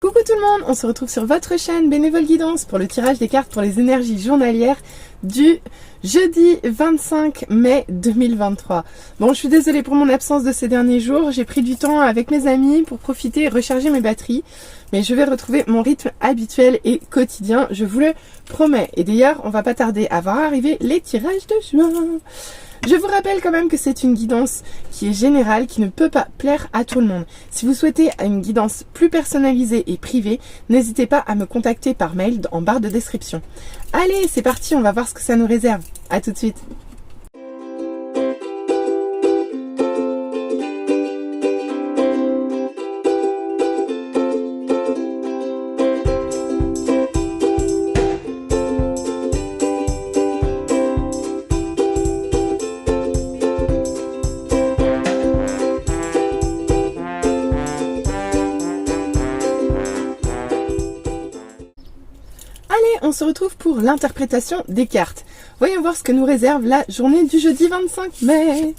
Coucou tout le monde, on se retrouve sur votre chaîne Bénévole Guidance pour le tirage des cartes pour les énergies journalières du jeudi 25 mai 2023. Bon, je suis désolée pour mon absence de ces derniers jours, j'ai pris du temps avec mes amis pour profiter et recharger mes batteries, mais je vais retrouver mon rythme habituel et quotidien, je vous le promets. Et d'ailleurs, on va pas tarder à voir arriver les tirages de juin. Je vous rappelle quand même que c'est une guidance qui est générale, qui ne peut pas plaire à tout le monde. Si vous souhaitez une guidance plus personnalisée et privée, n'hésitez pas à me contacter par mail en barre de description. Allez, c'est parti, on va voir ce que ça nous réserve. À tout de suite. On se retrouve pour l'interprétation des cartes. Voyons voir ce que nous réserve la journée du jeudi 25 mai.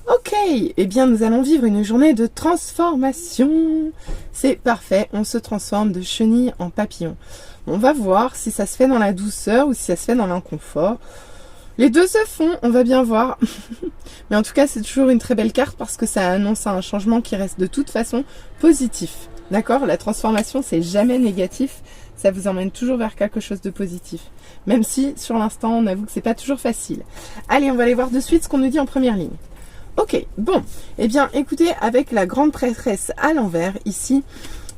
Ok, eh bien nous allons vivre une journée de transformation. C'est parfait, on se transforme de chenille en papillon. On va voir si ça se fait dans la douceur ou si ça se fait dans l'inconfort. Les deux se font, on va bien voir. Mais en tout cas, c'est toujours une très belle carte parce que ça annonce un changement qui reste de toute façon positif. D'accord? La transformation, c'est jamais négatif. Ça vous emmène toujours vers quelque chose de positif. Même si, sur l'instant, on avoue que c'est pas toujours facile. Allez, on va aller voir de suite ce qu'on nous dit en première ligne. Ok, bon. Eh bien, écoutez, avec la grande prêtresse à l'envers, ici,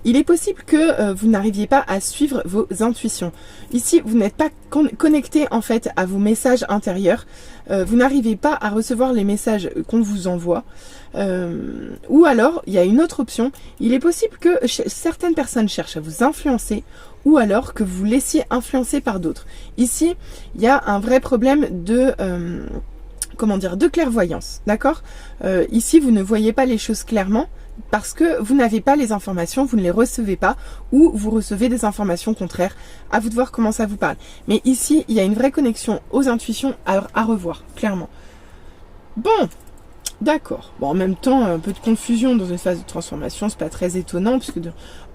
il est possible que vous n'arriviez pas à suivre vos intuitions. Ici, vous n'êtes pas connecté en fait à vos messages intérieurs. Vous n'arrivez pas à recevoir les messages qu'on vous envoie. Ou alors, il y a une autre option. Il est possible que certaines personnes cherchent à vous influencer ou alors que vous vous laissiez influencer par d'autres. Ici, il y a un vrai problème de... comment dire, de clairvoyance, d'accord? Ici, vous ne voyez pas les choses clairement parce que vous n'avez pas les informations, vous ne les recevez pas ou vous recevez des informations contraires. À vous de voir comment ça vous parle. Mais ici, il y a une vraie connexion aux intuitions à revoir, clairement. Bon, d'accord. Bon, en même temps, un peu de confusion dans une phase de transformation, c'est pas très étonnant puisque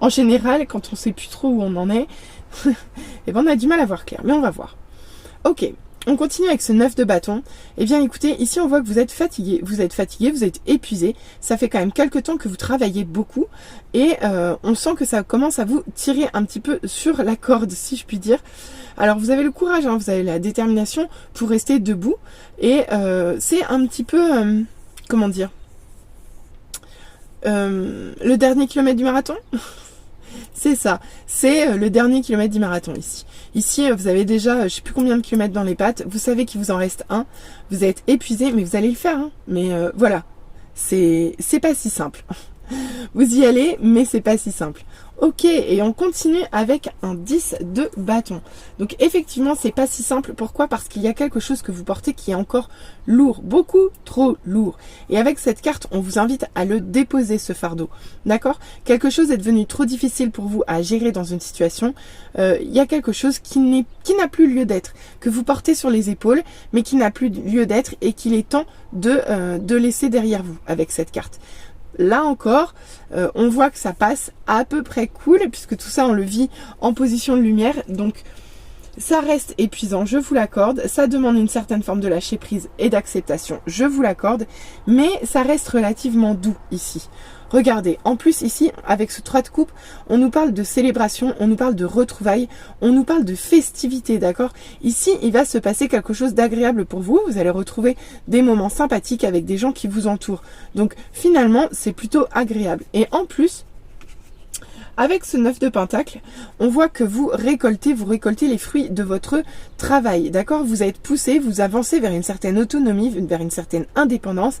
en général, quand on sait plus trop où on en est, eh ben on a du mal à voir clair. Mais on va voir. Ok. On continue avec ce 9 de bâton. Eh bien écoutez, ici on voit que vous êtes fatigué, vous êtes épuisé. Ça fait quand même quelques temps que vous travaillez beaucoup et on sent que ça commence à vous tirer un petit peu sur la corde, si je puis dire. Alors vous avez le courage, hein, vous avez la détermination pour rester debout et c'est un petit peu, comment dire, le dernier kilomètre du marathon. C'est ça, c'est le dernier kilomètre du marathon ici. Ici, vous avez déjà, je sais plus combien de kilomètres dans les pattes. Vous savez qu'il vous en reste un. Vous êtes épuisé, mais vous allez le faire. Hein. Mais voilà, c'est pas si simple. Vous y allez, mais c'est pas si simple. Ok, et on continue avec un 10 de bâton. Donc effectivement, c'est pas si simple. Pourquoi? Parce qu'il y a quelque chose que vous portez qui est encore lourd, beaucoup trop lourd. Et avec cette carte, on vous invite à le déposer, ce fardeau. D'accord? Quelque chose est devenu trop difficile pour vous à gérer dans une situation. Il y a quelque chose qui n'a plus lieu d'être, que vous portez sur les épaules, mais qui n'a plus lieu d'être et qu'il est temps de laisser derrière vous avec cette carte. Là encore, on voit que ça passe à peu près cool, puisque tout ça on le vit en position de lumière, donc ça reste épuisant, je vous l'accorde, ça demande une certaine forme de lâcher prise et d'acceptation, je vous l'accorde, mais ça reste relativement doux ici. Regardez, en plus ici, avec ce 3 de coupe, on nous parle de célébration, on nous parle de retrouvailles, on nous parle de festivité, d'accord? Ici, il va se passer quelque chose d'agréable pour vous, vous allez retrouver des moments sympathiques avec des gens qui vous entourent. Donc finalement, c'est plutôt agréable. Et en plus, avec ce 9 de pentacle, on voit que vous récoltez les fruits de votre travail, d'accord? Vous êtes poussé, vous avancez vers une certaine autonomie, vers une certaine indépendance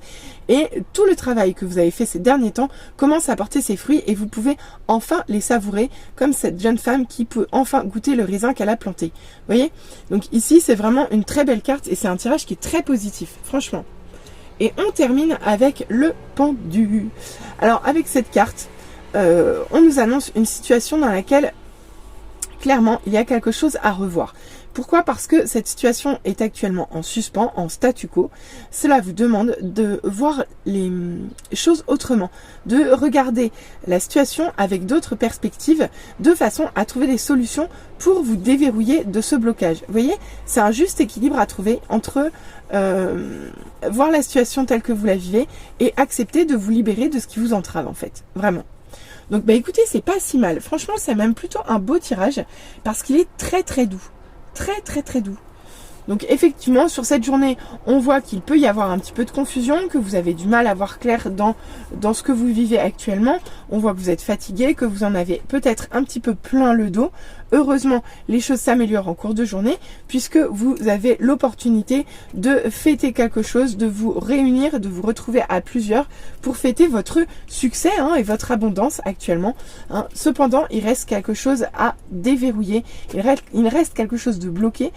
et tout le travail que vous avez fait ces derniers temps commence à porter ses fruits et vous pouvez enfin les savourer comme cette jeune femme qui peut enfin goûter le raisin qu'elle a planté. Vous voyez? Donc ici, c'est vraiment une très belle carte et c'est un tirage qui est très positif, franchement. Et on termine avec le pendu. Alors avec cette carte, on nous annonce une situation dans laquelle clairement, il y a quelque chose à revoir. Pourquoi? Parce que cette situation est actuellement en suspens, en statu quo. Cela vous demande de voir les choses autrement, de regarder la situation avec d'autres perspectives, de façon à trouver des solutions pour vous déverrouiller de ce blocage. Vous voyez, c'est un juste équilibre à trouver entre voir la situation telle que vous la vivez et accepter de vous libérer de ce qui vous entrave en fait, vraiment. Donc bah écoutez, c'est pas si mal. Franchement, c'est même plutôt un beau tirage parce qu'il est très très doux. Très très très doux. Donc effectivement, sur cette journée, on voit qu'il peut y avoir un petit peu de confusion, que vous avez du mal à voir clair dans ce que vous vivez actuellement. On voit que vous êtes fatigué, que vous en avez peut-être un petit peu plein le dos. Heureusement, les choses s'améliorent en cours de journée, puisque vous avez l'opportunité de fêter quelque chose, de vous réunir, de vous retrouver à plusieurs pour fêter votre succès et votre abondance actuellement. Cependant, il reste quelque chose à déverrouiller, il reste quelque chose de bloqué,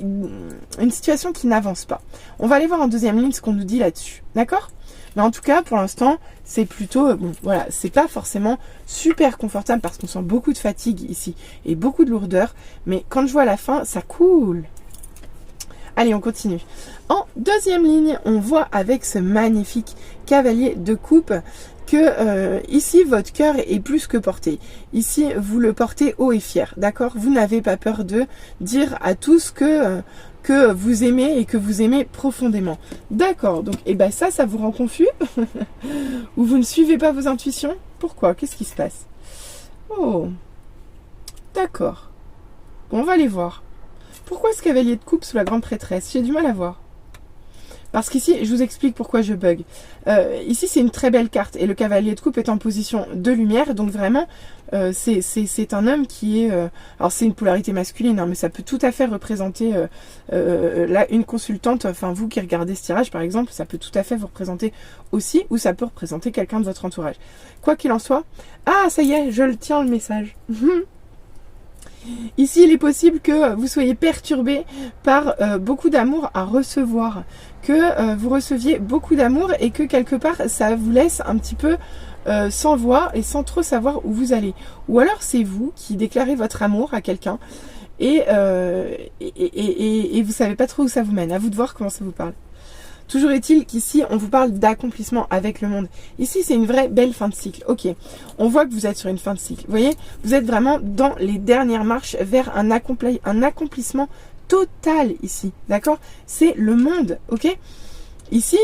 une situation qui n'avance pas. On va aller voir en deuxième ligne ce qu'on nous dit là-dessus, d'accord? Mais en tout cas, pour l'instant, c'est plutôt, bon, voilà, c'est pas forcément super confortable parce qu'on sent beaucoup de fatigue ici et beaucoup de lourdeur, mais quand je vois la fin, ça coule. Allez, on continue. En deuxième ligne, on voit avec ce magnifique cavalier de coupe que ici, votre cœur est plus que porté. Ici, vous le portez haut et fier, d'accord? Vous n'avez pas peur de dire à tous que vous aimez et que vous aimez profondément. D'accord, donc et ben ça vous rend confus? Ou vous ne suivez pas vos intuitions? Pourquoi? Qu'est-ce qui se passe? Oh, d'accord. Bon, on va aller voir. Pourquoi ce cavalier de coupe sous la grande prêtresse? J'ai du mal à voir. Parce qu'ici, je vous explique pourquoi je bug. Ici, c'est une très belle carte. Et le cavalier de coupe est en position de lumière. Donc vraiment, c'est un homme qui est... alors c'est une polarité masculine, mais ça peut tout à fait représenter là, une consultante. Enfin, vous qui regardez ce tirage, par exemple, ça peut tout à fait vous représenter aussi. Ou ça peut représenter quelqu'un de votre entourage. Quoi qu'il en soit... Ah, ça y est, je le tiens le message. Ici, il est possible que vous soyez perturbé par beaucoup d'amour à recevoir, que vous receviez beaucoup d'amour et que quelque part, ça vous laisse un petit peu sans voix et sans trop savoir où vous allez. Ou alors, c'est vous qui déclarez votre amour à quelqu'un et vous savez pas trop où ça vous mène. À vous de voir comment ça vous parle. Toujours est-il qu'ici, on vous parle d'accomplissement avec le monde. Ici, c'est une vraie belle fin de cycle. Ok, on voit que vous êtes sur une fin de cycle. Vous voyez, vous êtes vraiment dans les dernières marches vers un accomplissement total ici. D'accord? C'est le monde, ok? Ici,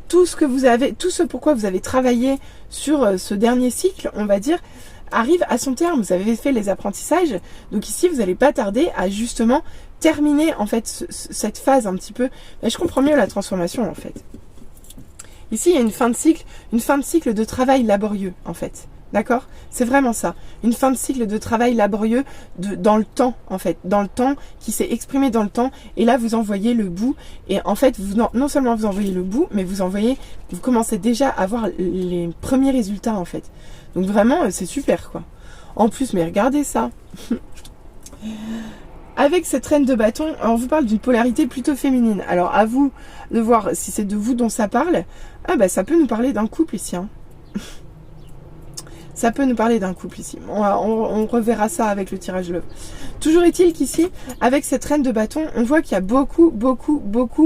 tout ce pourquoi vous avez travaillé sur ce dernier cycle, on va dire, arrive à son terme. Vous avez fait les apprentissages. Donc ici, vous n'allez pas tarder à justement terminer en fait cette phase un petit peu. Mais je comprends mieux la transformation en fait. Ici, il y a une fin de cycle de travail laborieux en fait. D'accord? C'est vraiment ça. Une fin de cycle de travail laborieux dans le temps, en fait. Dans le temps, qui s'est exprimé dans le temps. Et là, vous envoyez le bout. Et en fait, non seulement vous envoyez le bout, mais vous commencez déjà à voir les premiers résultats, en fait. Donc vraiment, c'est super, quoi. En plus, mais regardez ça. Avec cette reine de bâton, on vous parle d'une polarité plutôt féminine. Alors, à vous de voir si c'est de vous dont ça parle. Ah, bah, ça peut nous parler d'un couple ici, hein. Ça peut nous parler d'un couple ici. On reverra ça avec le tirage Love. Toujours est-il qu'ici, avec cette reine de bâton, on voit qu'il y a beaucoup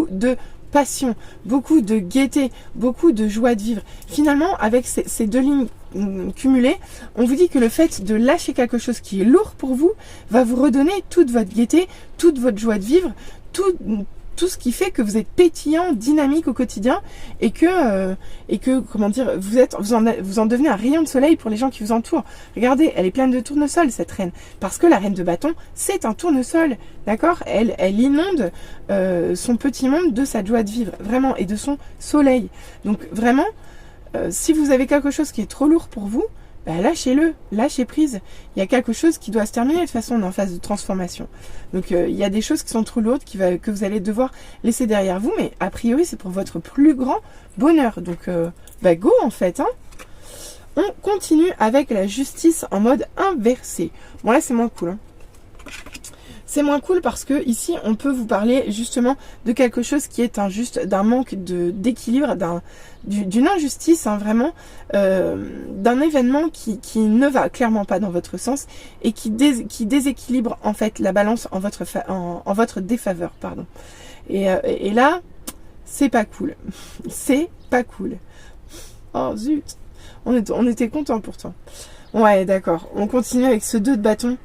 de passion, beaucoup de gaieté, beaucoup de joie de vivre. Finalement, avec ces deux lignes cumulées, on vous dit que le fait de lâcher quelque chose qui est lourd pour vous va vous redonner toute votre gaieté, toute votre joie de vivre, tout ce qui fait que vous êtes pétillant, dynamique au quotidien et que comment dire, vous en devenez un rayon de soleil pour les gens qui vous entourent. Regardez, elle est pleine de tournesol cette reine, parce que la reine de bâton, c'est un tournesol, d'accord? Elle inonde son petit monde de sa joie de vivre, vraiment, et de son soleil. Donc vraiment, si vous avez quelque chose qui est trop lourd pour vous, bah lâchez-le, lâchez prise. Il y a quelque chose qui doit se terminer. De toute façon, on est en phase de transformation. Donc, il y a des choses qui sont trop lourdes que vous allez devoir laisser derrière vous. Mais a priori, c'est pour votre plus grand bonheur. Donc, bah go en fait. Hein. On continue avec la justice en mode inversé. Bon là, c'est moins cool. Hein. C'est moins cool parce que ici, on peut vous parler justement de quelque chose qui est injuste, d'un manque d'équilibre, d'une injustice, hein, vraiment, d'un événement qui ne va clairement pas dans votre sens et qui déséquilibre en fait la balance en votre défaveur, pardon. Et là, c'est pas cool. C'est pas cool. Oh zut, on était content pourtant. Ouais, d'accord. On continue avec ce 2 de bâton.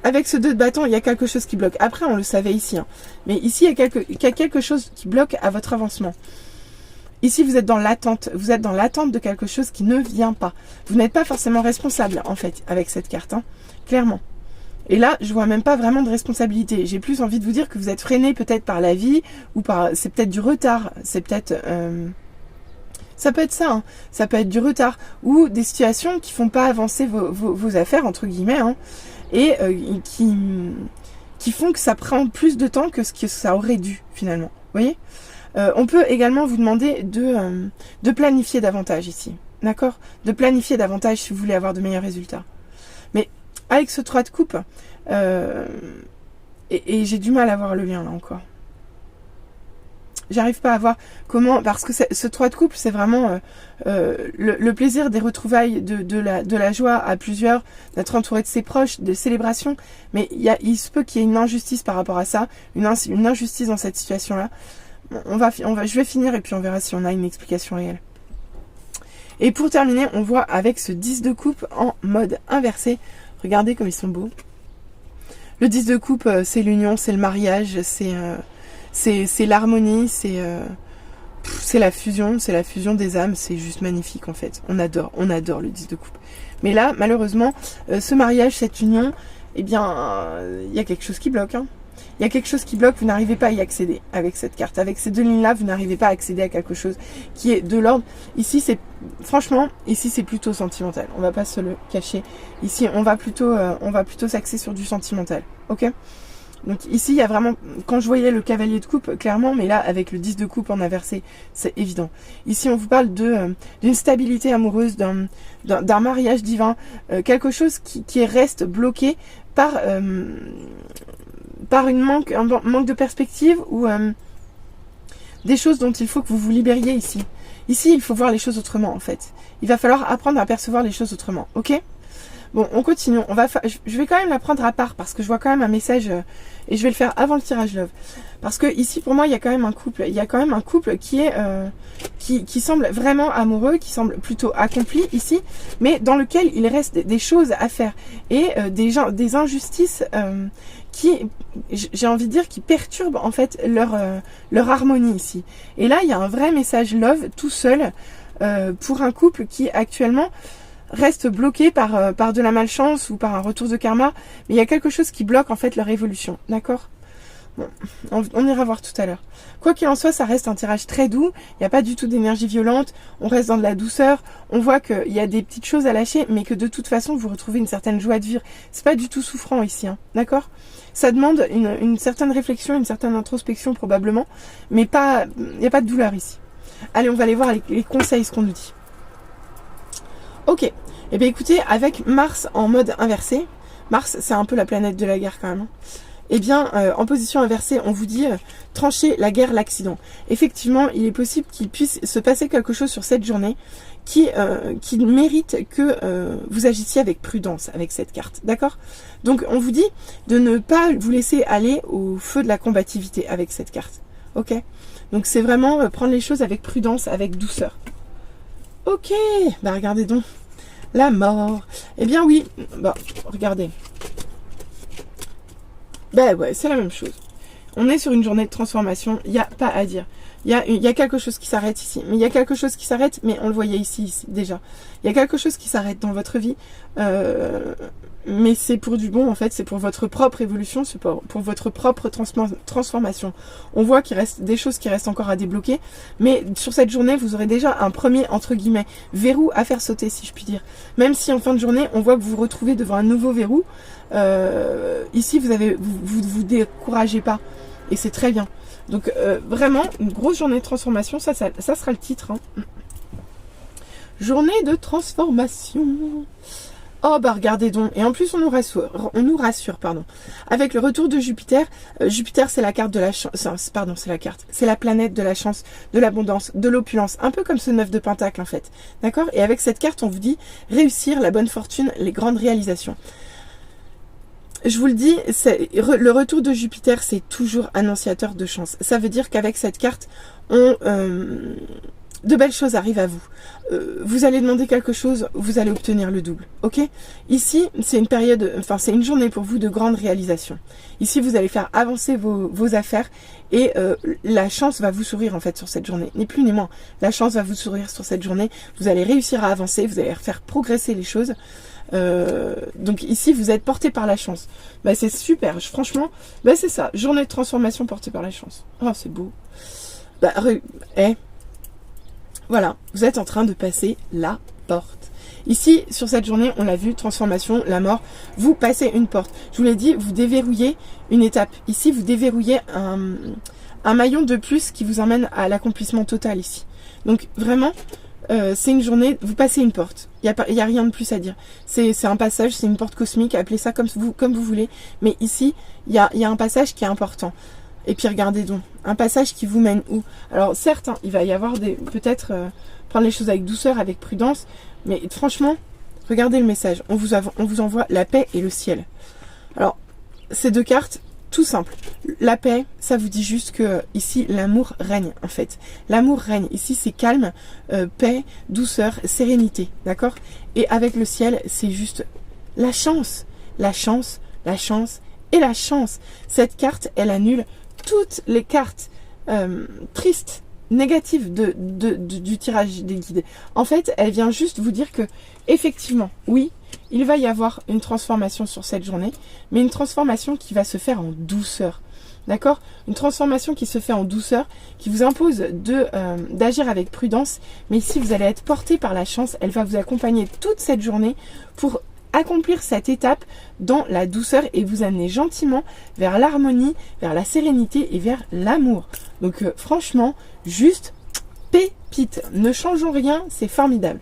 Avec ce 2 de bâton, il y a quelque chose qui bloque. Après, on le savait ici. Hein. Mais ici, il y a quelque chose qui bloque à votre avancement. Ici, vous êtes dans l'attente. Vous êtes dans l'attente de quelque chose qui ne vient pas. Vous n'êtes pas forcément responsable, en fait, avec cette carte. Hein. Clairement. Et là, je vois même pas vraiment de responsabilité. J'ai plus envie de vous dire que vous êtes freiné peut-être par la vie, ou par... C'est peut-être du retard. C'est peut-être... Ça peut être ça, hein. Ça peut être du retard. Ou des situations qui font pas avancer vos affaires, entre guillemets, hein. Et qui font que ça prend plus de temps que ce que ça aurait dû finalement. Vous voyez, on peut également vous demander de planifier davantage ici. D'accord? De planifier davantage si vous voulez avoir de meilleurs résultats. Mais avec ce 3 de coupe, et j'ai du mal à voir le lien là encore. J'arrive pas à voir comment, parce que ce 3 de couple, c'est vraiment le plaisir des retrouvailles, de la joie à plusieurs, d'être entouré de ses proches, de célébrations. Mais il se peut qu'il y ait une injustice par rapport à ça, une injustice dans cette situation-là. Je vais finir et puis on verra si on a une explication réelle. Et pour terminer, on voit avec ce 10 de coupe en mode inversé. Regardez comme ils sont beaux. Le 10 de coupe, c'est l'union, c'est le mariage, c'est l'harmonie, c'est la fusion des âmes, c'est juste magnifique en fait. On adore le 10 de coupe. Mais là, malheureusement, ce mariage, cette union, eh bien, il y a quelque chose qui bloque. Hein. Il y a quelque chose qui bloque, vous n'arrivez pas à y accéder avec cette carte. Avec ces 2 lignes-là, vous n'arrivez pas à accéder à quelque chose qui est de l'ordre. Ici, franchement, c'est plutôt sentimental. On va pas se le cacher. Ici, on va plutôt s'axer sur du sentimental. Ok ? Donc ici, il y a vraiment, quand je voyais le cavalier de coupe, clairement, mais là, avec le 10 de coupe en inversé, c'est évident. Ici, on vous parle d'une stabilité amoureuse, d'un mariage divin, quelque chose qui reste bloqué par un manque de perspective ou des choses dont il faut que vous vous libériez ici. Ici, il faut voir les choses autrement, en fait. Il va falloir apprendre à percevoir les choses autrement, ok ? Bon, on continue. Je vais quand même la prendre à part parce que je vois quand même un message et je vais le faire avant le tirage love. Parce que ici, pour moi, il y a quand même un couple. Il y a quand même un couple qui est qui semble vraiment amoureux, qui semble plutôt accompli ici, mais dans lequel il reste des choses à faire et des injustices qui, j'ai envie de dire, qui perturbent en fait leur harmonie ici. Et là, il y a un vrai message love tout seul pour un couple qui actuellement reste bloqué par de la malchance ou par un retour de karma, mais il y a quelque chose qui bloque en fait leur évolution, d'accord? Bon, on ira voir tout à l'heure. Quoi qu'il en soit, ça reste un tirage très doux, il n'y a pas du tout d'énergie violente, on reste dans de la douceur, on voit qu'il y a des petites choses à lâcher, mais que de toute façon, vous retrouvez une certaine joie de vivre. C'est pas du tout souffrant ici, hein, d'accord? Ça demande une certaine réflexion, une certaine introspection probablement, mais il n'y a pas de douleur ici. Allez, on va aller voir les conseils, ce qu'on nous dit. Ok, et bien écoutez, avec Mars en mode inversé, Mars c'est un peu la planète de la guerre quand même, hein. Eh bien en position inversée, on vous dit trancher la guerre, l'accident. Effectivement, il est possible qu'il puisse se passer quelque chose sur cette journée qui mérite que vous agissiez avec prudence avec cette carte, d'accord? Donc on vous dit de ne pas vous laisser aller au feu de la combativité avec cette carte, ok? Donc c'est vraiment prendre les choses avec prudence, avec douceur. Ok, bah regardez donc, la mort. Eh bien oui, bah regardez. Bah ouais, c'est la même chose. On est sur une journée de transformation, il n'y a pas à dire. Il y a quelque chose qui s'arrête ici. Mais il y a quelque chose qui s'arrête, mais on le voyait ici déjà. Il y a quelque chose qui s'arrête dans votre vie. Mais c'est pour du bon en fait, c'est pour votre propre évolution, c'est pour votre propre transformation. On voit qu'il reste des choses qui restent encore à débloquer, mais sur cette journée, vous aurez déjà un premier, entre guillemets, verrou à faire sauter, si je puis dire. Même si en fin de journée, on voit que vous vous retrouvez devant un nouveau verrou, ici, vous découragez pas, et c'est très bien. Donc vraiment, une grosse journée de transformation, ça sera le titre. Hein. Journée de transformation. Oh bah regardez donc, et en plus on nous rassure, pardon. Avec le retour de Jupiter, Jupiter c'est la carte de la chance, pardon c'est la planète de la chance, de l'abondance, de l'opulence, un peu comme ce 9 de Pentacle en fait, d'accord? Et avec cette carte on vous dit réussir, la bonne fortune, les grandes réalisations. Je vous le dis, le retour de Jupiter c'est toujours annonciateur de chance. Ça veut dire qu'avec cette carte, de belles choses arrivent à vous. Vous allez demander quelque chose, vous allez obtenir le double. Ok? Ici, c'est une période, enfin c'est une journée pour vous de grandes réalisations. Ici, vous allez faire avancer vos affaires et la chance va vous sourire en fait sur cette journée. Ni plus ni moins. La chance va vous sourire sur cette journée. Vous allez réussir à avancer, vous allez faire progresser les choses. Donc ici, vous êtes porté par la chance. Bah c'est super. Franchement, bah c'est ça. Journée de transformation portée par la chance. Oh, c'est beau. Bah, voilà, vous êtes en train de passer la porte. Ici, sur cette journée, on l'a vu, transformation, la mort, vous passez une porte. Je vous l'ai dit, vous déverrouillez une étape. Ici, vous déverrouillez un maillon de plus qui vous emmène à l'accomplissement total ici. Donc vraiment, c'est une journée, vous passez une porte. Il y a rien de plus à dire. C'est un passage, c'est une porte cosmique, appelez ça comme vous voulez. Mais ici, il y a un passage qui est important. Et puis regardez donc, un passage qui vous mène où? Alors certes, hein, il va y avoir peut-être prendre les choses avec douceur, avec prudence, mais franchement, regardez le message. On vous envoie la paix et le ciel. Alors, ces deux cartes, tout simple. La paix, ça vous dit juste que ici, l'amour règne en fait. L'amour règne. Ici, c'est calme, paix, douceur, sérénité, d'accord? Et avec le ciel, c'est juste la chance. La chance, la chance et la chance. Cette carte, elle annule toutes les cartes tristes, négatives du tirage des guides. En fait, elle vient juste vous dire que, effectivement, oui, il va y avoir une transformation sur cette journée, mais une transformation qui va se faire en douceur. D'accord? Une transformation qui se fait en douceur, qui vous impose d'agir avec prudence, mais ici, vous allez être porté par la chance. Elle va vous accompagner toute cette journée pour accomplir cette étape dans la douceur et vous amener gentiment vers l'harmonie, vers la sérénité et vers l'amour. Donc franchement, juste pépite. Ne changeons rien, c'est formidable.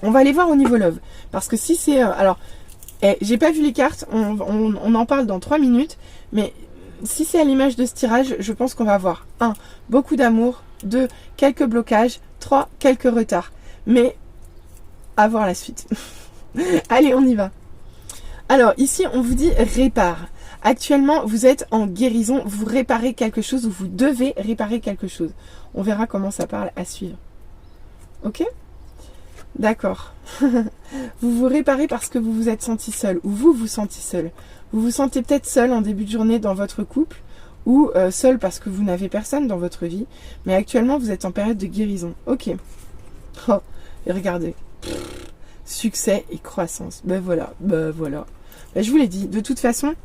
On va aller voir au niveau love. Parce que si c'est... alors, j'ai pas vu les cartes, on en parle dans 3 minutes, mais si c'est à l'image de ce tirage, je pense qu'on va avoir 1. Beaucoup d'amour, 2. Quelques blocages, 3. Quelques retards. Mais à voir la suite. Allez, on y va. Alors, ici, on vous dit répare. Actuellement, vous êtes en guérison, vous réparez quelque chose ou vous devez réparer quelque chose. On verra comment ça parle à suivre. Ok? D'accord. Vous vous réparez parce que vous vous êtes senti seul ou vous vous sentez seul. Vous vous sentez peut-être seul en début de journée dans votre couple ou seul parce que vous n'avez personne dans votre vie. Mais actuellement, vous êtes en période de guérison. Ok. Oh, et regardez. Succès et croissance. Ben voilà, ben voilà. Ben je vous l'ai dit, de toute façon,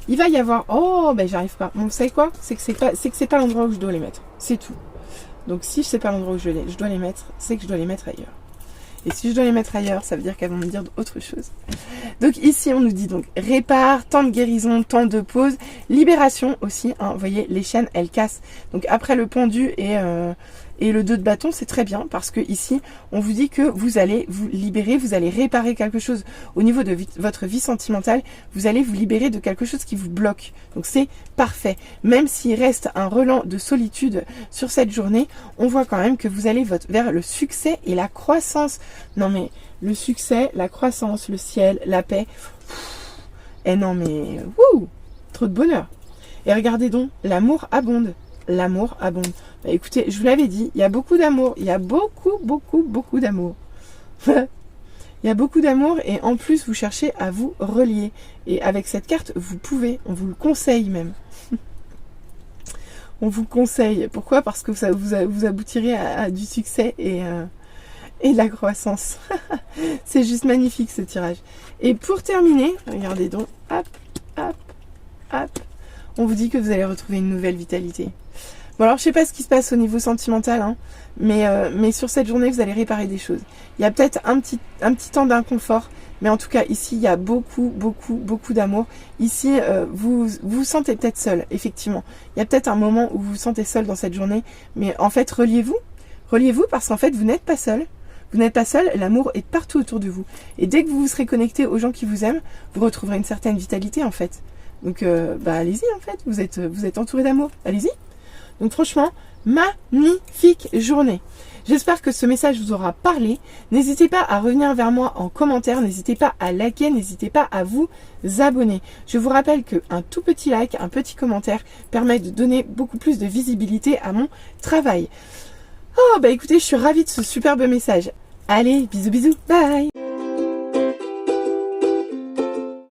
il va y avoir... Oh, ben j'arrive pas. Bon, vous savez quoi? C'est que c'est pas l'endroit où je dois les mettre. C'est tout. Donc si je sais pas l'endroit où je dois les mettre, c'est que je dois les mettre ailleurs. Et si je dois les mettre ailleurs, ça veut dire qu'elles vont me dire autre chose. Donc ici, on nous dit donc répare, temps de guérison, temps de pause, libération aussi. Hein, vous voyez, les chaînes, elles cassent. Donc après le pendu et le 2 de bâton, c'est très bien parce que ici, on vous dit que vous allez vous libérer, vous allez réparer quelque chose au niveau de votre vie sentimentale. Vous allez vous libérer de quelque chose qui vous bloque. Donc c'est parfait. Même s'il reste un relent de solitude sur cette journée, on voit quand même que vous allez vers le succès et la croissance. Non mais le succès, la croissance, le ciel, la paix. Et non mais wouh, trop de bonheur. Et regardez donc, l'amour abonde. L'amour abonde. Bah, écoutez, je vous l'avais dit, il y a beaucoup d'amour. Il y a beaucoup d'amour. Il y a beaucoup d'amour et en plus, vous cherchez à vous relier. Et avec cette carte, vous pouvez, on vous le conseille même. On vous conseille. Pourquoi? Parce que ça vous aboutirez à du succès et de la croissance. C'est juste magnifique ce tirage. Et pour terminer, regardez donc, hop, hop, hop, on vous dit que vous allez retrouver une nouvelle vitalité. Bon alors je sais pas ce qui se passe au niveau sentimental, hein, mais sur cette journée vous allez réparer des choses. Il y a peut-être un petit temps d'inconfort, mais en tout cas ici il y a beaucoup d'amour. Ici vous vous sentez peut-être seul, effectivement. Il y a peut-être un moment où vous vous sentez seul dans cette journée, mais en fait reliez-vous parce qu'en fait vous n'êtes pas seul. Vous n'êtes pas seul, l'amour est partout autour de vous. Et dès que vous vous serez connecté aux gens qui vous aiment, vous retrouverez une certaine vitalité en fait. Donc allez-y en fait, vous êtes entouré d'amour, allez-y. Donc franchement, magnifique journée. J'espère que ce message vous aura parlé. N'hésitez pas à revenir vers moi en commentaire, n'hésitez pas à liker, n'hésitez pas à vous abonner. Je vous rappelle qu'un tout petit like, un petit commentaire permet de donner beaucoup plus de visibilité à mon travail. Oh écoutez, je suis ravie de ce superbe message. Allez, bisous bisous, bye.